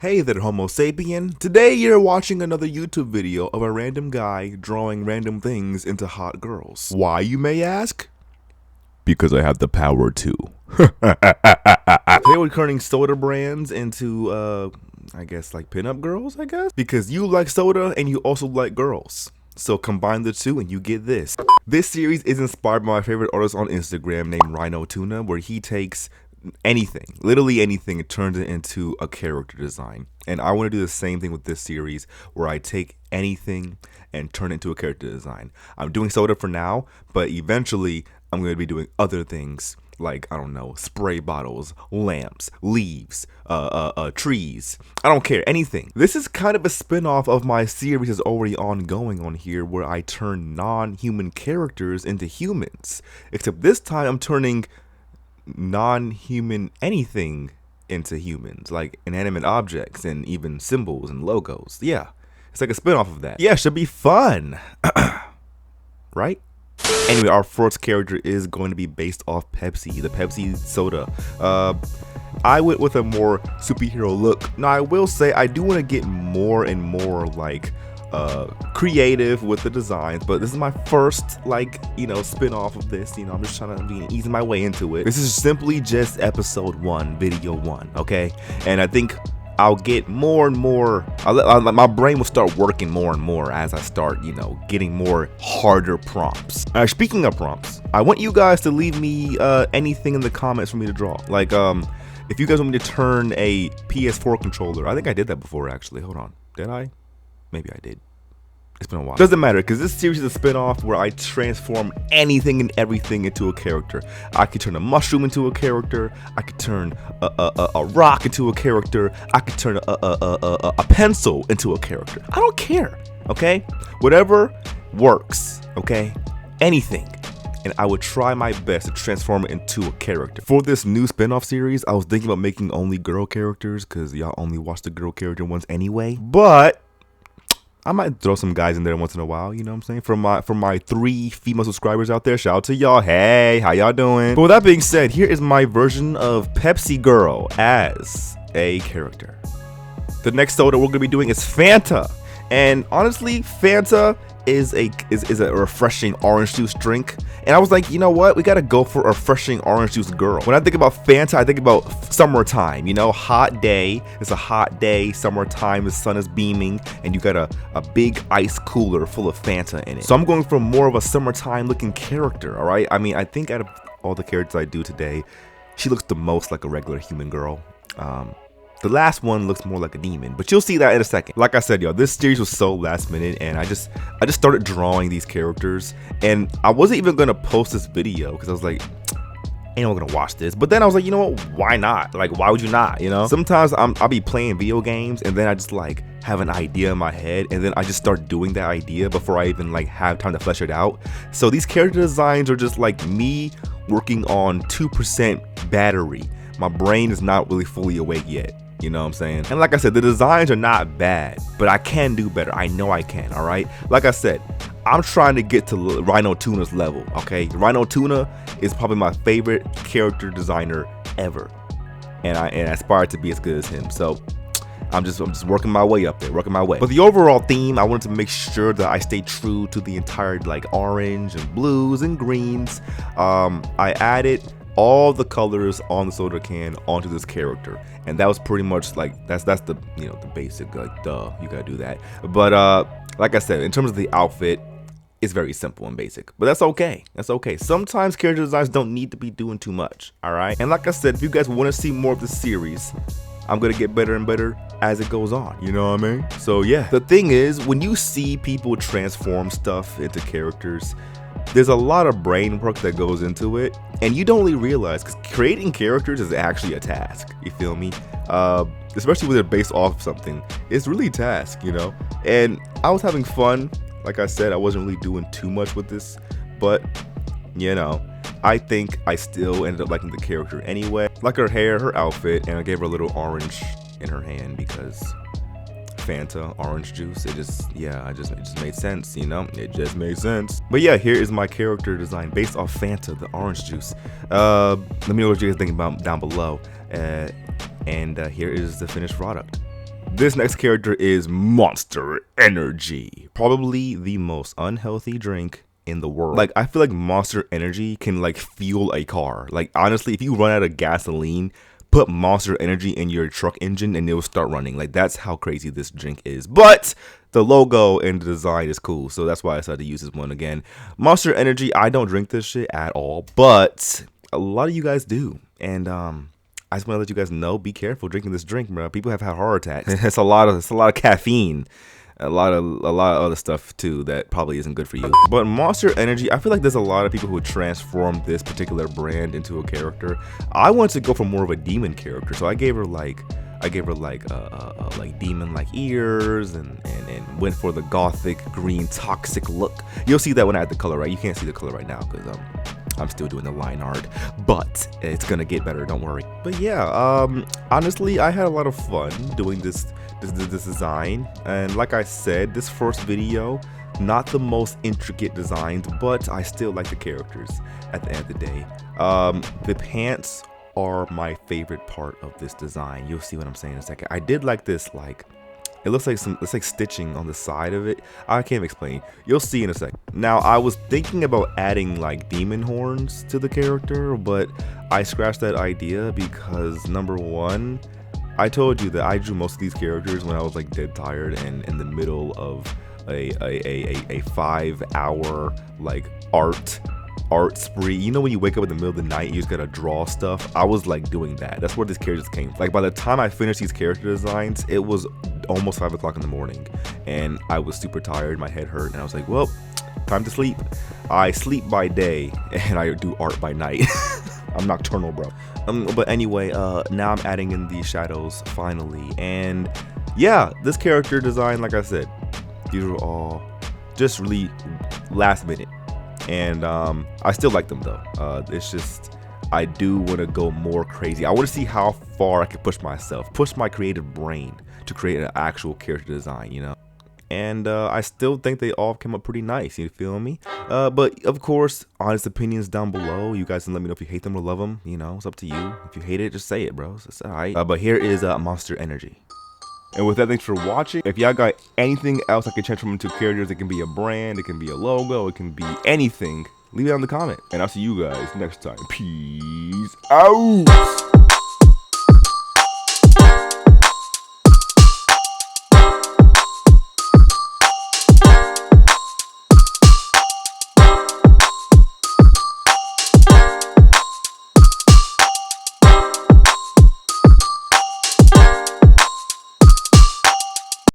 Hey there, Homo sapien. Today you're watching another YouTube video of a random guy drawing random things into hot girls. Why, you may ask? Because I have the power to. Today we're turning soda brands into, I guess like pinup girls, I guess? Because you like soda and you also like girls. So combine the two and you get this. This series is inspired by my favorite artist on Instagram named Rhino Tuna, where he takes anything, literally anything, and turns it into a character design. And I want to do the same thing with this series, where I take anything and turn it into a character design. I'm doing soda for now, but eventually I'm going to be doing other things like, I don't know, spray bottles, lamps, leaves, trees. I don't care, anything. This is kind of a spin-off of my series that's already ongoing on here, where I turn non-human characters into humans. Except this time I'm turning non-human anything into humans, like inanimate objects and even symbols and logos. Yeah, it's like a spin-off of that. Yeah, should be fun. Right? Anyway, our first character is going to be based off Pepsi, the Pepsi soda. I went with a more superhero look. Now, I will say I do want to get more and more like creative with the designs, but this is my first, like, you know, spin-off of this. You know, I'm just trying to ease my way into it. This is simply just episode 1, video 1, okay? And I think I'll get more and more, my brain will start working more and more as I start, you know, getting more harder prompts. Speaking of prompts, I want you guys to leave me anything in the comments for me to draw. Like, if you guys want me to turn a PS4 controller, I think I did that before actually. Hold on, did I? Maybe I did. It's been a while. Doesn't matter, because this series is a spin-off where I transform anything and everything into a character. I could turn a mushroom into a character. I could turn a rock into a character. I could turn a pencil into a character. I don't care, okay? Whatever works, okay? Anything. And I would try my best to transform it into a character. For this new spin-off series, I was thinking about making only girl characters, because y'all only watch the girl character once anyway. But I might throw some guys in there once in a while, you know what I'm saying? For my 3 female subscribers out there, shout out to y'all. Hey, how y'all doing? But with that being said, here is my version of Pepsi Girl as a character. The next soda we're gonna be doing is Fanta. And honestly, Fanta is a refreshing orange juice drink. And I was like, you know what? We gotta go for a refreshing orange juice girl. When I think about Fanta, I think about summertime, you know, hot day. It's a hot day, summertime, the sun is beaming, and you got a big ice cooler full of Fanta in it. So I'm going for more of a summertime looking character, all right? I mean, I think out of all the characters I do today, she looks the most like a regular human girl. The last one looks more like a demon, but you'll see that in a second. Like I said, yo, this series was so last minute, and I just started drawing these characters, and I wasn't even gonna post this video because I was like, ain't no one gonna watch this. But then I was like, you know what? Why not? Like, why would you not? You know? Sometimes I'll be playing video games, and then I just like have an idea in my head, and then I just start doing that idea before I even like have time to flesh it out. So these character designs are just like me working on 2% battery. My brain is not really fully awake yet. You know what I'm saying? And like I said, the designs are not bad, but I can do better. I know I can, all right? Like I said, I'm trying to get to Rhino Tuna's level, okay? Rhino Tuna is probably my favorite character designer ever. And I aspire to be as good as him. So I'm just working my way up there, working my way. But the overall theme, I wanted to make sure that I stay true to the entire like orange and blues and greens. I added all the colors on the soda can onto this character, and that was pretty much like that's the, you know, the basic, like, duh, you gotta do that. But like I said, in terms of the outfit, it's very simple and basic, but that's okay. That's okay. Sometimes character designs don't need to be doing too much, all right? And like I said, if you guys want to see more of this series, I'm gonna get better and better as it goes on, you know what I mean? So yeah, the thing is, when you see people transform stuff into characters, there's a lot of brain work that goes into it, and you don't really realize, because creating characters is actually a task, you feel me? Especially when they're based off of something, it's really a task, you know? And I was having fun. Like I said, I wasn't really doing too much with this, but you know, I think I still ended up liking the character anyway. Like her hair, her outfit, and I gave her a little orange in her hand because Fanta, orange juice, it just made sense, you know? It just made sense. But yeah, here is my character design based off Fanta, the orange juice. Let me know what you guys think about down below. And here is the finished product. This next character is Monster Energy. Probably the most unhealthy drink in the world. Like, I feel like Monster Energy can like fuel a car. Like, honestly, if you run out of gasoline, put Monster Energy in your truck engine and it will start running. Like, that's how crazy this drink is. But the logo and the design is cool, so that's why I decided to use this one again. Monster Energy, I don't drink this shit at all, but a lot of you guys do. And I just want to let you guys know, be careful drinking this drink, bro. People have had heart attacks. It's a lot of caffeine. A lot of other stuff too that probably isn't good for you. But Monster Energy, I feel like there's a lot of people who transform this particular brand into a character. I wanted to go for more of a demon character, so I gave her like demon like ears and went for the gothic green toxic look. You'll see that when I add the color, right? You can't see the color right now because I'm still doing the line art, but it's gonna get better, don't worry. But yeah, honestly, I had a lot of fun doing this design, and like I said, this first video, not the most intricate designs, but I still like the characters at the end of the day. The pants are my favorite part of this design. You'll see what I'm saying in a second. I did like this, like, it looks like stitching on the side of it. I can't explain. You'll see in a sec. Now, I was thinking about adding like demon horns to the character, but I scratched that idea because number one, I told you that I drew most of these characters when I was like dead tired and in the middle of a 5-hour like art spree. You know when you wake up in the middle of the night, you just gotta draw stuff? I was like doing that. That's where these characters came from. Like by the time I finished these character designs, it was almost 5 o'clock in the morning and I was super tired, my head hurt, and I was like, well, time to sleep. I sleep by day and I do art by night. I'm nocturnal, bro. But anyway, now I'm adding in these shadows finally, and yeah, this character design, like I said, these were all just really last minute, and I still like them though. It's just I do want to go more crazy. I want to see how far I can push myself, push my creative brain to create an actual character design, you know. And I still think they all came up pretty nice, you feel me? But of course, honest opinions down below. You guys can let me know if you hate them or love them, you know, it's up to you. If you hate it, just say it, bro, it's alright. But here is Monster Energy. And with that, thanks for watching. If y'all got anything else I can transform into characters, it can be a brand, it can be a logo, it can be anything, leave it down in the comment. And I'll see you guys next time. Peace out!